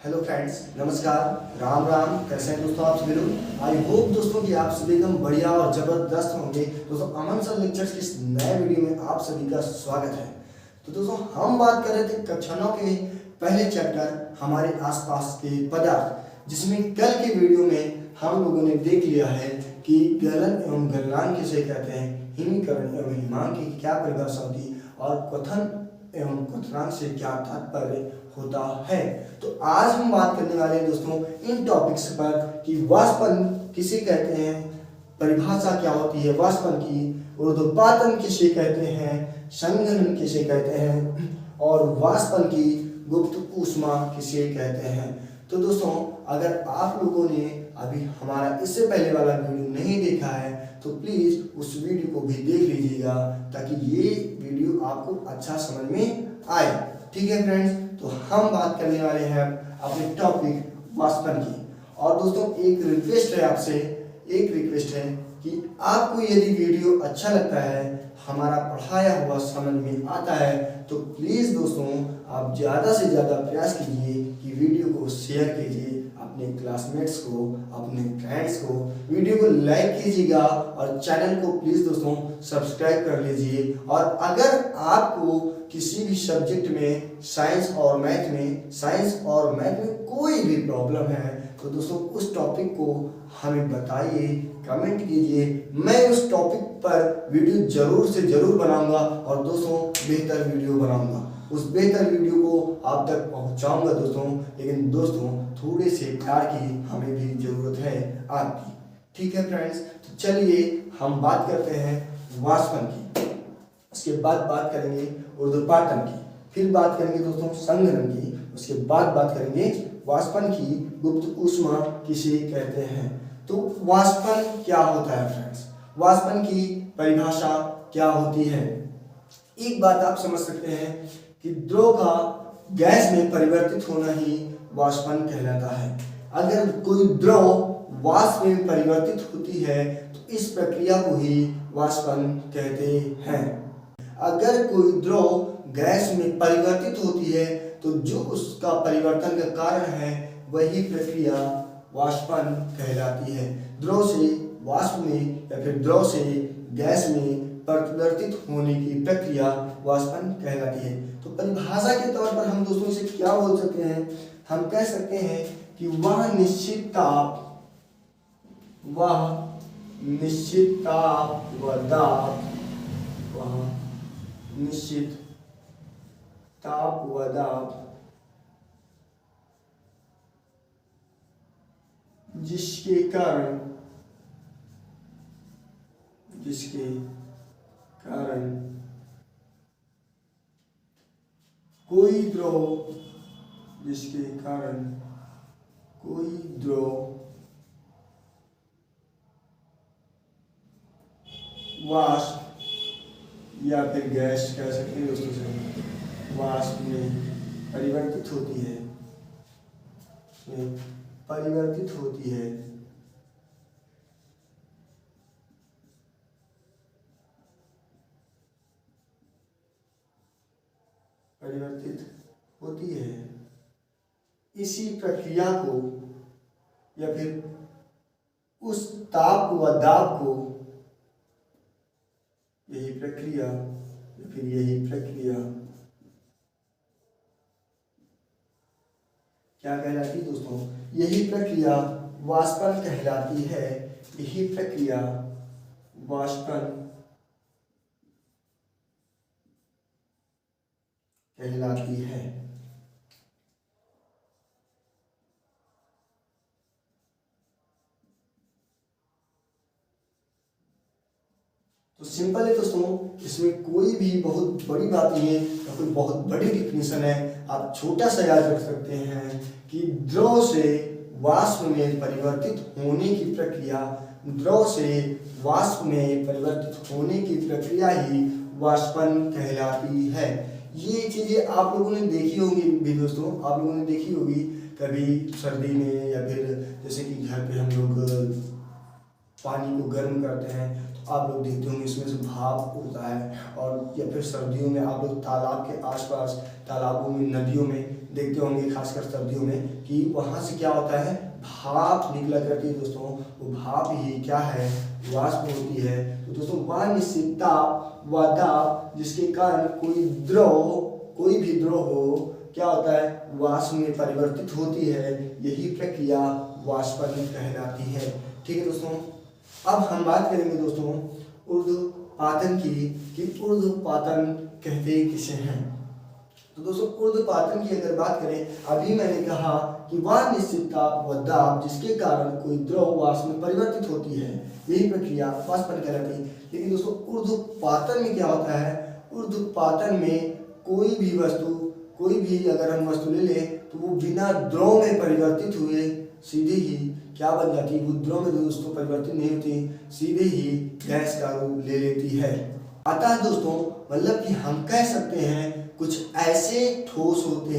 Hello friends, नमस्कार, राम राम। कैसे हैं दोस्तों आप सभी लोग। आई होप दोस्तों कि आप सभी एकदम बढ़िया और ज़बरदस्त होंगे। दोस्तों अमन सर लेक्चर्स के इस नए वीडियो में आप सभी का स्वागत है। तो दोस्तों हम बात कर रहे थे कक्षा 9 के पहले चैप्टर हमारे आसपास के पदार्थ, जिसमें कल के वीडियो में हम लोगों ने देख लिया है कि गलन एवं गलनांक किसे कहते हैं, हिमीकरण एवं हिमांक की क्या परिभाषा होती है और कथन एवं क्वथनांक से क्या तात्पर्य होता है। तो आज हम बात करने वाले हैं दोस्तों इन टॉपिक्स पर कि वाष्पन किसे कहते हैं, परिभाषा क्या होती है वाष्पन की, ऊर्ध्वपातन किसे कहते हैं, संघनन किसे कहते हैं और वाष्पन की गुप्त ऊष्मा किसे कहते हैं। तो दोस्तों अगर आप लोगों ने अभी हमारा इससे पहले वाला वीडियो नहीं देखा है तो प्लीज़ उस वीडियो को भी देख लीजिएगा ताकि ये वीडियो आपको अच्छा समझ में आए। ठीक है फ्रेंड्स, तो हम बात करने वाले हैं अपने टॉपिक वाष्पन की। और दोस्तों एक रिक्वेस्ट है आपसे, एक रिक्वेस्ट है कि आपको यदि वीडियो अच्छा लगता है, हमारा पढ़ाया हुआ समझ में आता है तो प्लीज़ दोस्तों आप ज़्यादा से ज़्यादा प्रयास कीजिए कि वीडियो को शेयर कीजिए अपने क्लासमेट्स को, अपने फ्रेंड्स को, वीडियो को लाइक कीजिएगा और चैनल को प्लीज़ दोस्तों सब्सक्राइब कर लीजिए। और अगर आपको किसी भी सब्जेक्ट में साइंस और मैथ में कोई भी प्रॉब्लम है तो दोस्तों उस टॉपिक को हमें बताइए, कमेंट कीजिए। मैं उस टॉपिक पर वीडियो ज़रूर से ज़रूर बनाऊंगा और दोस्तों बेहतर वीडियो बनाऊंगा, उस बेहतर वीडियो को आप तक पहुंचाऊंगा दोस्तों। लेकिन दोस्तों थोड़े से प्यार की हमें भी ज़रूरत है आपकी। ठीक है फ्रेंड्स, तो चलिए हम बात करते हैं वाष्पन की, उसके बाद बात करेंगे ऊर्ध्वपातन की, फिर बात करेंगे दोस्तों संघनन की, उसके बाद बात करेंगे वाष्पन की गुप्त ऊष्मा किसे कहते हैं। तो वाष्पन क्या होता है फ्रेंड्स, वाष्पन की परिभाषा क्या होती है। एक बात आप समझ सकते हैं कि द्रव का गैस में परिवर्तित होना ही वाष्पन कहलाता है। अगर कोई द्रव वाष्प में परिवर्तित होती है तो इस प्रक्रिया को ही वाष्पन कहते हैं। अगर कोई द्रव गैस में परिवर्तित होती है तो जो उसका परिवर्तन का कारण है वही प्रक्रिया वाष्पन कहलाती है। द्रव से वाष्प में या फिर द्रव से गैस में परिवर्तित होने की प्रक्रिया वाष्पन कहलाती है। तो परिभाषा के तौर पर हम दोस्तों इसे क्या बोल सकते हैं, हम कह सकते हैं कि वह निश्चित ताप व दाब, वह निश्चित ताप व दाब जिसके कारण कोई द्रव वाष्प या फिर गैस कह सकते हैं दोस्तों से वाष्प में परिवर्तित होती है, इसी प्रक्रिया को या फिर उस ताप व दाब को यही प्रक्रिया क्या कहलाती है दोस्तों, यही प्रक्रिया वाष्पन कहलाती है। यही प्रक्रिया वाष्पन कहलाती है। तो सिंपल है दोस्तों, इसमें कोई भी बहुत बड़ी बात नहीं है या कोई बहुत बड़ी डिफिनेशन है। आप छोटा सा याद रख सकते हैं कि द्रव से वाष्प में परिवर्तित होने की प्रक्रिया ही वाष्पन कहलाती है। ये चीज़ें आप लोगों ने देखी होंगी भी दोस्तों, आप लोगों ने देखी होगी कभी सर्दी में या फिर जैसे कि घर पे हम लोग पानी को गर्म करते हैं तो आप लोग देखते होंगे इसमें से भाप उड़ता है। और या फिर सर्दियों में आप लोग तालाब के आसपास, तालाबों में, नदियों में देखते होंगे खासकर सर्दियों में कि वहाँ से क्या होता है, भाप निकला करती है दोस्तों। वो भाप ही क्या है, वाष्प होती है। तो दोस्तों वह निश्चित ताप व दाब जिसके कारण कोई भी द्रव हो क्या होता है, वाष्प में परिवर्तित होती है। यही प्रक्रिया वाष्पन कहलाती है। ठीक है दोस्तों, अब हम बात करेंगे दोस्तों ऊर्ध्वपातन की, कि ऊर्ध्वपातन कहते किसे हैं। तो दोस्तों ऊर्ध्वपातन की अगर बात करें, अभी मैंने कहा कि वह निश्चित ताप व दाब जिसके कारण कोई द्रव वाष्प में परिवर्तित होती है, यही प्रक्रिया वाष्पन कहलाती है। लेकिन दोस्तों ऊर्ध्वपातन में क्या होता है, ऊर्ध्वपातन में कोई भी अगर हम वस्तु ले लें तो वो बिना द्रव में परिवर्तित हुए सीधे ही क्या बन जाती है, वो द्रव में दोस्तों परिवर्तित नहीं होती, सीधे ही गैस का रूप ले लेती है। अतः दोस्तों मतलब कि हम कह सकते हैं कुछ ऐसे ठोस होते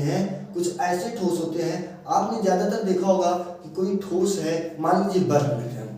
हैं, आपने ज्यादातर देखा होगा कि कोई ठोस है, मान लीजिए बर्फ लेते हैं,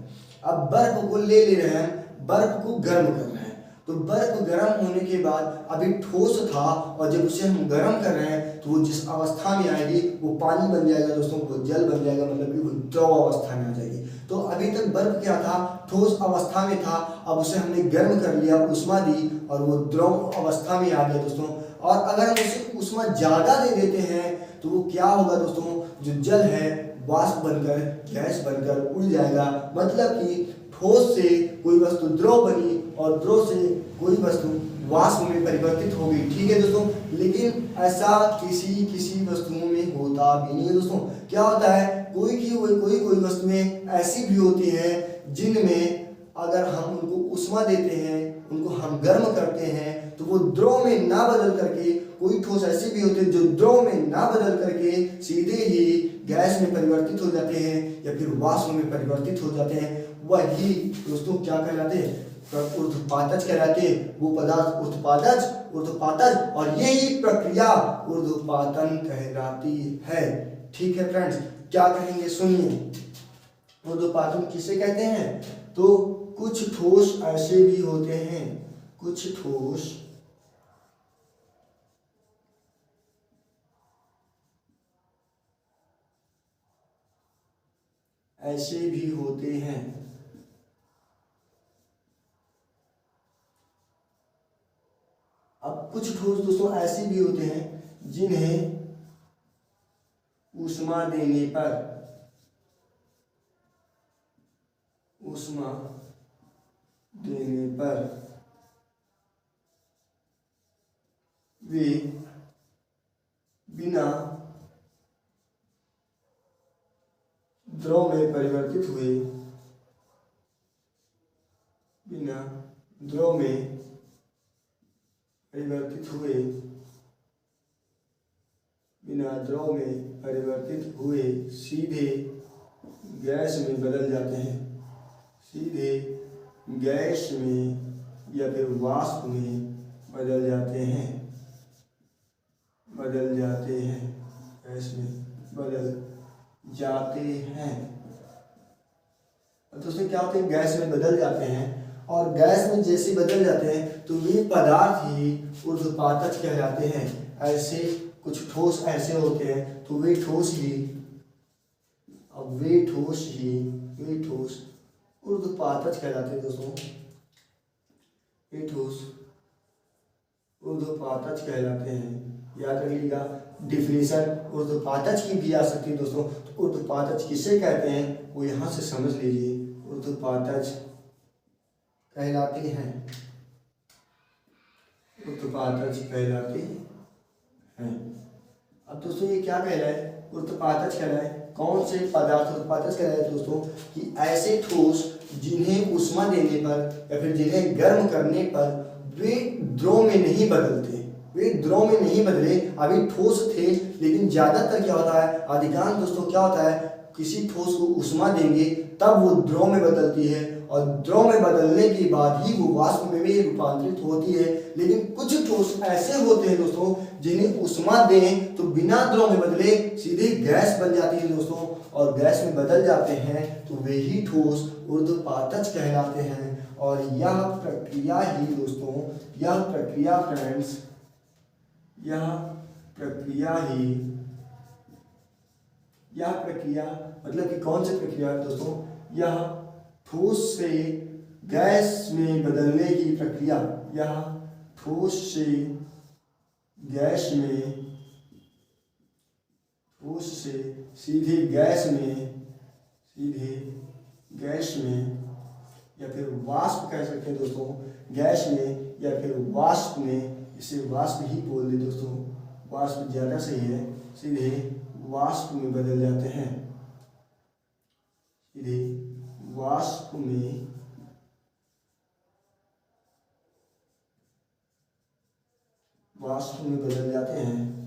अब बर्फ को ले रहे हैं, बर्फ को गर्म कर रहे हैं, तो बर्फ गर्म होने के बाद अभी ठोस था और जब उसे हम गर्म कर रहे हैं तो वो जिस अवस्था में आएगी वो पानी बन जाएगा दोस्तों, वो जल बन जाएगा, मतलब कि वो द्रव अवस्था में आ जाएगी। तो अभी तक बर्फ क्या था, ठोस अवस्था में था, अब उसे हमने गर्म कर लिया, उष्मा दी और वो द्रव अवस्था में आ गया दोस्तों। और अगर हम उसे उष्मा ज़्यादा दे देते हैं तो वो क्या होगा दोस्तों, जो जल है वाष्प बनकर गैस बनकर उड़ जाएगा। मतलब कि ठोस से कोई वस्तु द्रव बनी और द्रव से कोई वस्तु वाष्प में परिवर्तित हो गई। ठीक है दोस्तों, लेकिन ऐसा किसी वस्तुओं में होता भी नहीं है दोस्तों। क्या होता है, कोई वस्तुएं ऐसी भी होती हैं जिनमें अगर हम उनको उष्मा देते हैं, उनको हम गर्म करते हैं तो वो द्रव में ना बदल करके, कोई ठोस ऐसे भी होते हैं जो द्रव में ना बदल करके सीधे ही गैस में परिवर्तित हो जाते हैं या फिर वाष्प में परिवर्तित हो जाते हैं। वही दोस्तों क्या कहलाते हैं, ऊर्ध्वपातज कहलाते हैं। वो पदार्थ ऊर्ध्वपातज और यही प्रक्रिया ऊर्ध्वपातन कहलाती है। ठीक है फ्रेंड्स, क्या कहेंगे सुनिए, ऊर्ध्वपातन किसे कहते हैं। तो कुछ ठोस ऐसे भी होते हैं, कुछ ठोस ऐसे भी होते हैं अब कुछ ठोस दोस्तों ऐसे भी होते हैं जिन्हें उष्मा देने पर वे बिना द्रव में परिवर्तित हुए सीधे गैस में बदल जाते हैं, सीधे गैस में या फिर वाष्प में बदल जाते हैं, गैस में बदल जाते हैं। दोस्तों क्या होते हैं, गैस में बदल जाते हैं और गैस में जैसे बदल जाते हैं तो वे पदार्थ ही ऊर्ध्वपातज कहलाते हैं। ऐसे कुछ ठोस ऐसे होते हैं तो वे ठोस ऊर्ध्वपातज कहलाते हैं दोस्तों। वे ठोस ऊर्ध्वपातज कहलाते हैं। याद रखिएगा, डिफिनेशन ऊर्ध्वपातज की भी आ सकती है दोस्तों। तो ऊर्ध्वपातज किसे कहते हैं वो यहाँ से समझ लीजिए, ऊर्ध्वपातज कहलाते हैं, अब दोस्तों ये क्या कह रहा है, ऊर्ध्वपातज कह रहा है। कौन से पदार्थ ऊर्ध्वपातज कह रहा है दोस्तों, कि ऐसे ठोस जिन्हें उष्मा देने पर या फिर जिन्हें गर्म करने पर वे द्रव में नहीं बदले, अभी ठोस थे लेकिन ज्यादातर क्या होता है, अधिकांश दोस्तों क्या होता है, किसी ठोस को उष्मा देंगे तब वो द्रव में बदलती है और द्रव में बदलने के बाद ही वो वाष्प में भी रूपांतरित होती है। लेकिन कुछ ठोस ऐसे होते हैं दोस्तों जिन्हें उष्मा दें तो बिना द्रव में बदले सीधे गैस बन जाती है दोस्तों, और गैस में बदल जाते हैं तो वे ही ठोस ऊर्ध्वपातज कहलाते हैं। और यह प्रक्रिया ही दोस्तों, यह प्रक्रिया ही यह प्रक्रिया मतलब कि कौन सी प्रक्रिया दोस्तों, यह ठोस से गैस में बदलने की प्रक्रिया, यह ठोस से गैस में, ठोस से सीधे गैस में, सीधे गैस में या फिर वाष्प कह सकते हैं दोस्तों, गैस में या फिर वाष्प में, इसे वाष्प ही बोल दे दोस्तों, वाष्प ज़्यादा सही है, सीधे वाष्प में बदल जाते हैं, सीधे वाष्प में बदल जाते हैं।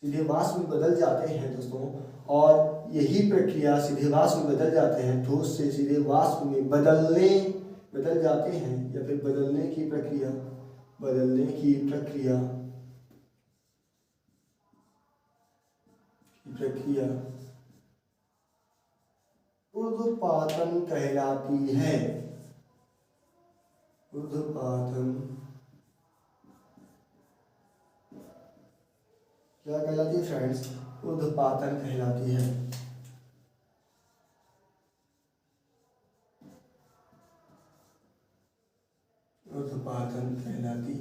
सीधे वाष्प में बदल जाते हैं दोस्तों, और यही प्रक्रिया सीधे वाष्प में बदल जाते हैं, ठोस से सीधे वाष्प में बदल जाते हैं या फिर बदलने की प्रक्रिया, ऊर्ध्वपातन कहलाती है। ऊर्ध्वपातन क्या कहलाती है फ्रेंड्स? ऊर्ध्वपातन कहलाती है। ऊर्ध्वपातन कहलाती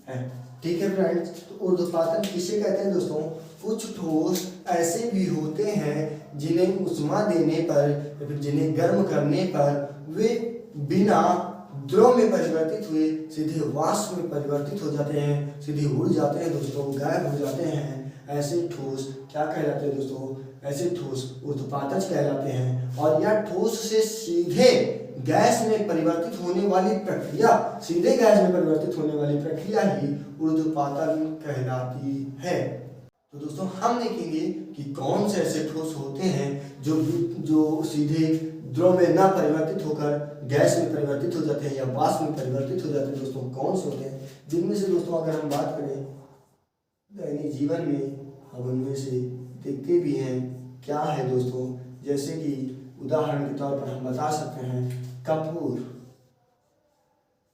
है। ठीक है फ्रेंड्स, तो ऊर्ध्वपातन किसे कहते हैं दोस्तों? कुछ ठोस ऐसे भी होते हैं जिन्हें उष्मा देने पर या फिर जिन्हें गर्म करने पर वे बिना द्रव में परिवर्तित हुए सीधे वाष्प में परिवर्तित हो जाते हैं, सीधे उड़ जाते हैं दोस्तों, गायब हो जाते हैं। ऐसे ठोस क्या कहलाते हैं दोस्तों? ऐसे ठोस ऊर्ध्वपातज कहलाते हैं। और यह ठोस से सीधे गैस में परिवर्तित होने वाली प्रक्रिया, सीधे गैस में परिवर्तित होने वाली प्रक्रिया ही ऊर्ध्वपातन कहलाती है। तो दोस्तों हम देखेंगे कि कौन से ऐसे ठोस होते हैं जो सीधे द्रव में न परिवर्तित होकर गैस में परिवर्तित हो जाते हैं या वाष्प में परिवर्तित हो जाते हैं। दोस्तों कौन से होते हैं, जिनमें से दोस्तों अगर हम बात करें दैनिक जीवन में हम उनमें से देखते भी हैं। क्या है दोस्तों? जैसे कि उदाहरण के तौर पर हम बता सकते हैं कपूर।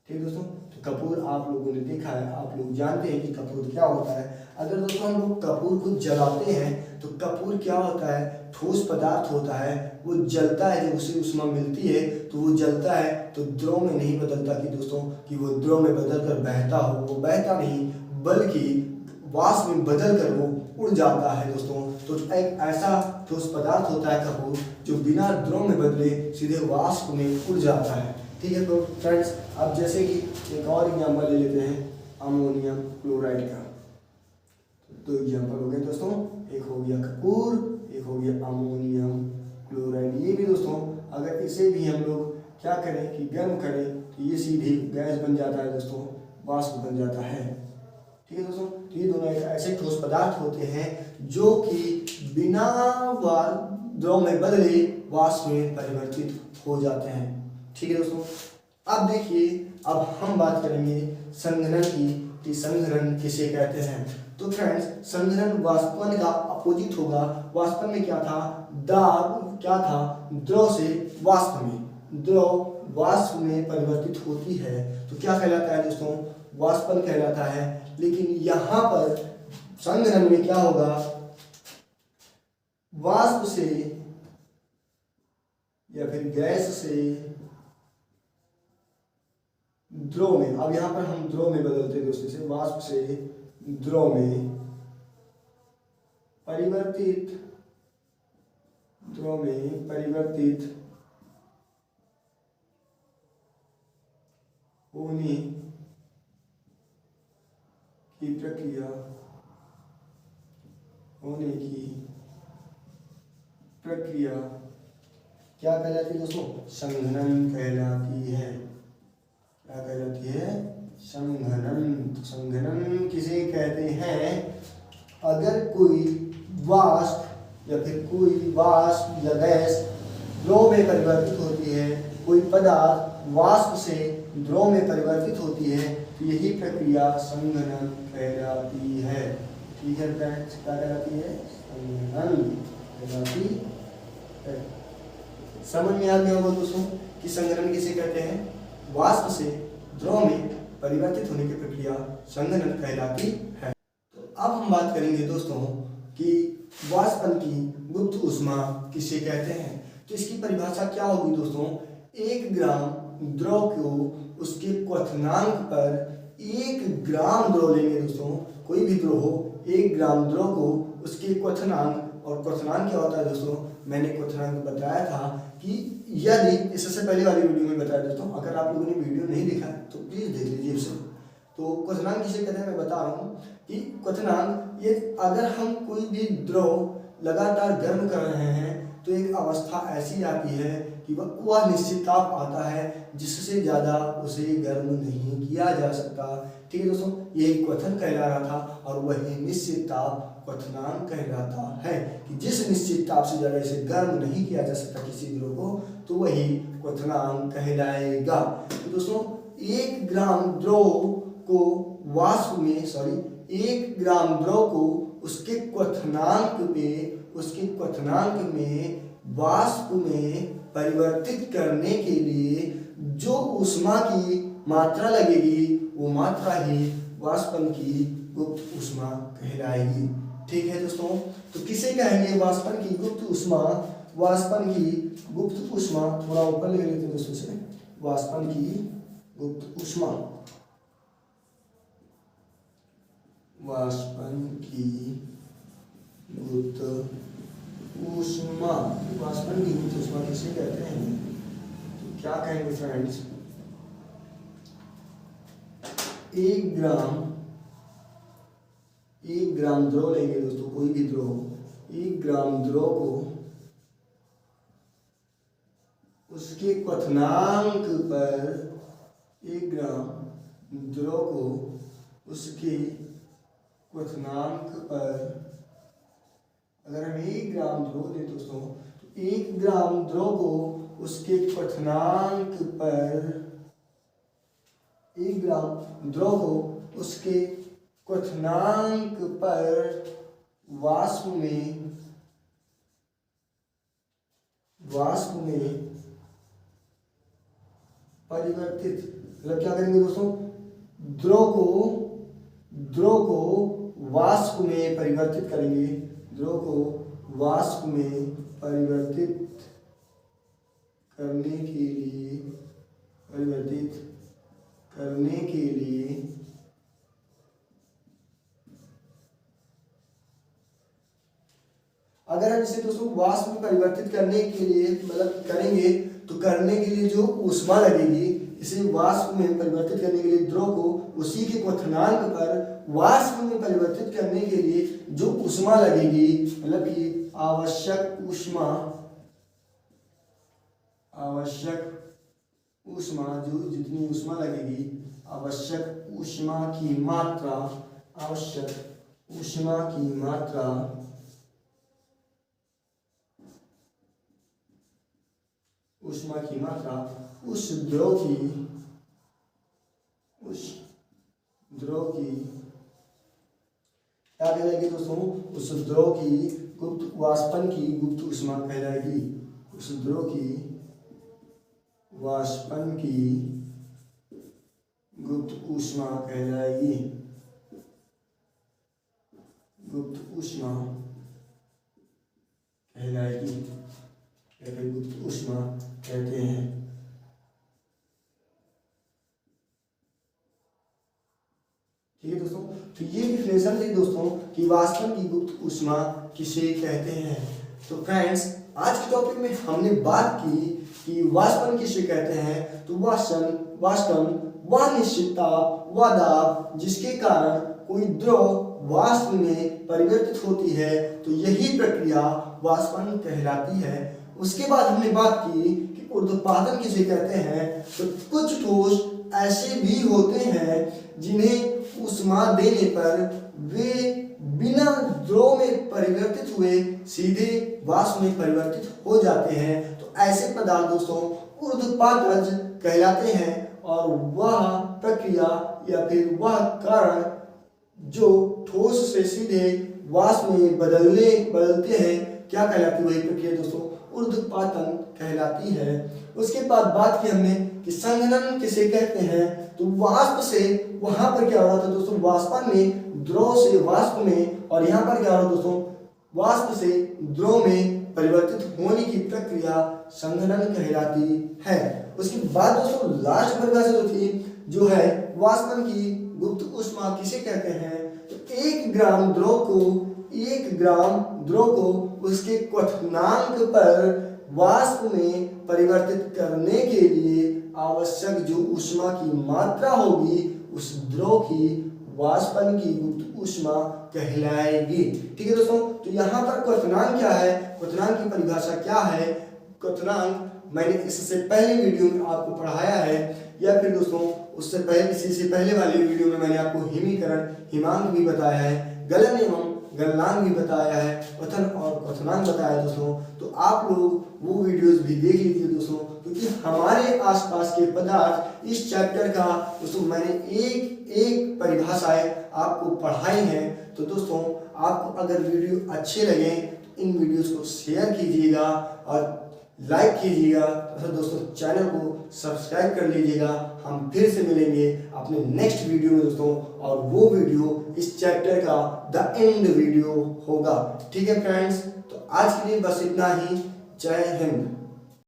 ठीक दोस्तों, तो कपूर आप लोगों ने देखा है, आप लोग जानते हैं कि कपूर क्या होता है। अगर दोस्तों हम लोग कपूर को जलाते हैं तो कपूर क्या होता है? ठोस पदार्थ होता है, वो जलता है, जब उसे उष्मा मिलती है तो वो जलता है, तो द्रव में नहीं बदलता कि दोस्तों कि वो द्रव में बदलकर बहता हो, वो बहता नहीं बल्कि वाष्प में बदलकर वो उड़ जाता है दोस्तों। तो एक ऐसा ठोस पदार्थ होता है कपूर जो बिना द्रव में बदले सीधे वाष्प में उड़ जाता है। ठीक है तो फ्रेंड्स, अब जैसे कि एक और एग्जाम्पल ले लेते हैं अमोनियम क्लोराइड का। दो एग्जाम्पल हो गए दोस्तों, एक हो गया कपूर, एक हो गया अमोनियम क्लोराइड। ये भी दोस्तों अगर इसे भी हम लोग क्या करें कि गर्म करें तो ये सीधी गैस बन जाता है दोस्तों, वाष्प बन जाता है। ठीक है दोस्तों, तो ये दोनों एक ऐसे ठोस पदार्थ होते हैं जो कि बिना द्रव में बदले वाष्प में परिवर्तित हो जाते हैं। ठीक है दोस्तों, अब देखिए, अब हम बात करेंगे संघनन की कि संघनन किसे कहते हैं। तो फ्रेंड्स, संघनन वाष्पन का अपोजिट होगा। वाष्पन में क्या था? दाब क्या था? द्रव से वाष्प में, द्रव वाष्प में परिवर्तित होती है तो क्या कहलाता है दोस्तों? वाष्पन कहलाता है। लेकिन यहाँ पर संघनन में क्या होगा? वाष्प से या फिर गैस से द्रव में, अब यहाँ पर हम द्रव में बदलते हैं दोस्तों, से वाष्प से द्रव में परिवर्तित, द्रव में परिवर्तित होने की प्रक्रिया, होने की प्रक्रिया क्या कहलाती है दोस्तों? संघनन कहलाती है। क्या कहलाती है? संघनन। संघनन किसे कहते हैं? अगर कोई वाष्प या फिर कोई वाष्प या गैस द्रव में परिवर्तित होती है, कोई पदार्थ वाष्प से द्रव में परिवर्तित होती है, तो यही प्रक्रिया संघनन कहलाती है। ठीक है फ्रेंड्स, क्या कहलाती है? संघनन कहलाती है। समझ में आ गया होगा दोस्तों कि संघनन किसे कहते हैं? वाष्प से द्रव में परिवर्तित होने की प्रक्रिया संघनन कहलाती है। तो अब हम बात करेंगे दोस्तों कि वाष्पन की गुप्त ऊष्मा किसे कहते हैं। तो इसकी परिभाषा क्या होगी दोस्तों, 1 ग्राम द्रव को उसके क्वथनांक पर 1 ग्राम द्रव लेंगे दोस्तों, कोई भी द्रव हो, 1 ग्राम द्रव को उसके क्वथनांक, और क्वथनांक क्या होता है दोस्तों, मैंने क्वथनांक बताया था कि यदि इससे पहले वाली वीडियो में बताया दोस्तों, अगर आप लोगों ने वीडियो नहीं देखा तो प्लीज देख लीजिए उसे। तो क्वथनांक किसे कहते हैं मैं बता रहा हूँ कि क्वथनांक ये अगर हम कोई भी द्रव लगातार गर्म कर रहे हैं तो एक अवस्था ऐसी आती है कि वह निश्चित ताप आता है जिससे ज़्यादा उसे गर्म नहीं किया जा सकता। ठीक है दोस्तों, यही क्वथन कहला रहा था और वही निश्चित ताप क्वथनांक कहलाता है कि जिस निश्चित ताप से ज़्यादा इसे गर्म नहीं किया जा सकता किसी द्रव को, तो वही क्वथनांक कहलाएगा। तो दोस्तों 1 ग्राम द्रव को वाष्प में 1 ग्राम द्रव को उसके क्वथनांक में वाष्प में परिवर्तित करने के लिए जो ऊष्मा की मात्रा लगेगी वो मात्रा ही वाष्पन की गुप्त ऊष्मा कहलाएगी। ठीक है दोस्तों, तो किसे कहेंगे वाष्पन की गुप्त ऊष्मा। वाष्पन की गुप्त ऊष्मा थोड़ा ऊपर ले लेते हैं दोस्तों से, वाष्पन की गुप्त ऊष्मा, वाष्पन की गुप्त ऊष्मा, वाष्पन की गुप्त ऊष्मा किसे कहते हैं, तो क्या कहेंगे फ्रेंड्स, 1 ग्राम द्रव लेंगे दोस्तों, कोई भी द्रव, 1 ग्राम द्रव को उसके क्वथनांक पर, 1 ग्राम द्रव को उसके क्वथनांक पर, अगर हम 1 ग्राम द्रव लें दोस्तों, तो 1 ग्राम द्रव को उसके क्वथनांक पर, 1 ग्राम द्रव को उसके क्वथनांक पर वाष्प में परिवर्तित, मतलब क्या करेंगे दोस्तों, द्रव को वाष्प में परिवर्तित करेंगे, द्रव को वाष्प में परिवर्तित करने के लिए अगर हम इसे दोस्तों वाष्प में परिवर्तित करने के लिए मतलब करेंगे तो करने के लिए जो ऊष्मा लगेगी, इसे वाष्प में परिवर्तित करने के लिए द्रव को उसी के क्वथनांक पर वाष्प में परिवर्तित करने के लिए जो ऊष्मा लगेगी, मतलब कि आवश्यक ऊष्मा जो जितनी ऊष्मा लगेगी, आवश्यक ऊष्मा की मात्रा उस द्रव की क्या कहलाएगी दोस्तों, उस द्रव की गुप्त वाष्पन की गुप्त ऊष्मा कहलाएगी, उस द्रव की वाष्पन की गुप्त ऊष्मा कहलाएगी, गुप्त ऊष्मा कहलाएगी या फिर गुप्त ऊष्मा कहते हैं। ठीक है दोस्तों, तो ये डिफिनेशन थी दोस्तों कि वाष्पन की गुप्त ऊष्मा किसे कहते हैं। तो फ्रेंड्स आज के टॉपिक में हमने बात की कि वाष्पन किसे कहते हैं। तो वाष्पन वह निश्चित ताप व दाब जिसके कारण कोई द्रव वाष्प में परिवर्तित होती है, तो यही प्रक्रिया वाष्पन कहलाती है। उसके बाद हमने बात की कि ऊर्ध्वपातन किसे कहते हैं। तो कुछ ठोस ऐसे भी होते हैं जिन्हें ऊष्मा देने पर वे बिना द्रव में परिवर्तित हुए सीधे वाष्प में परिवर्तित हो जाते हैं। तो ऐसे पदार्थ दोस्तों ऊर्ध्वपातज कहलाते हैं और वह प्रक्रिया या फिर वह कारण जो ठोस से सीधे वाष्प में बदलते हैं क्या कहलाती है, वही प्रक्रिया दोस्तों ऊर्ध्वपातन कहलाती है। उसके बाद बात की हमने कि संघनन किसे कहते हैं, तो वाष्प से वहां पर क्या हो रहा था दोस्तों, वाष्पन में द्रव से वाष्प में, और यहाँ पर क्या हो रहा दोस्तों, वाष्प से द्रव में परिवर्तित होने की प्रक्रिया संघनन कहलाती है। उसके बाद दोस्तों लास्ट परिभाषा जो थी जो है वाष्पन की गुप्त ऊष्मा किसे कहते हैं, तो 1 ग्राम द्रव को उसके क्वथनांक पर वाष्प में परिवर्तित करने के लिए आवश्यक जो ऊष्मा की मात्रा होगी उस द्रव की वाष्पन की गुप्त ऊष्मा कहलाएगी। ठीक है दोस्तों, तो यहाँ पर क्वथनांक क्या है, क्वथनांक की परिभाषा क्या है, क्वथनांक मैंने इससे पहले वीडियो में आपको पढ़ाया है, या फिर दोस्तों उससे पहले इसी से पहले वाले वीडियो में मैंने आपको हिमीकरण हिमांक भी बताया है, गलन एवं गलनांक भी बताया है, क्वथन और क्वथनांक बताया है दोस्तों। तो आप लोग वो वीडियोस भी देख लीजिए दोस्तों, क्योंकि हमारे आसपास के पदार्थ इस चैप्टर का दोस्तों मैंने एक एक परिभाषाएं आपको पढ़ाई हैं। तो दोस्तों आपको अगर वीडियो अच्छे लगे तो इन वीडियोस को शेयर कीजिएगा और लाइक कीजिएगा तथा दोस्तों चैनल को सब्सक्राइब कर लीजिएगा। हम फिर से मिलेंगे अपने नेक्स्ट वीडियो में दोस्तों, और वो वीडियो इस चैप्टर का द एंड वीडियो होगा। ठीक है फ्रेंड्स, तो आज के लिए बस इतना ही। जय हिंद।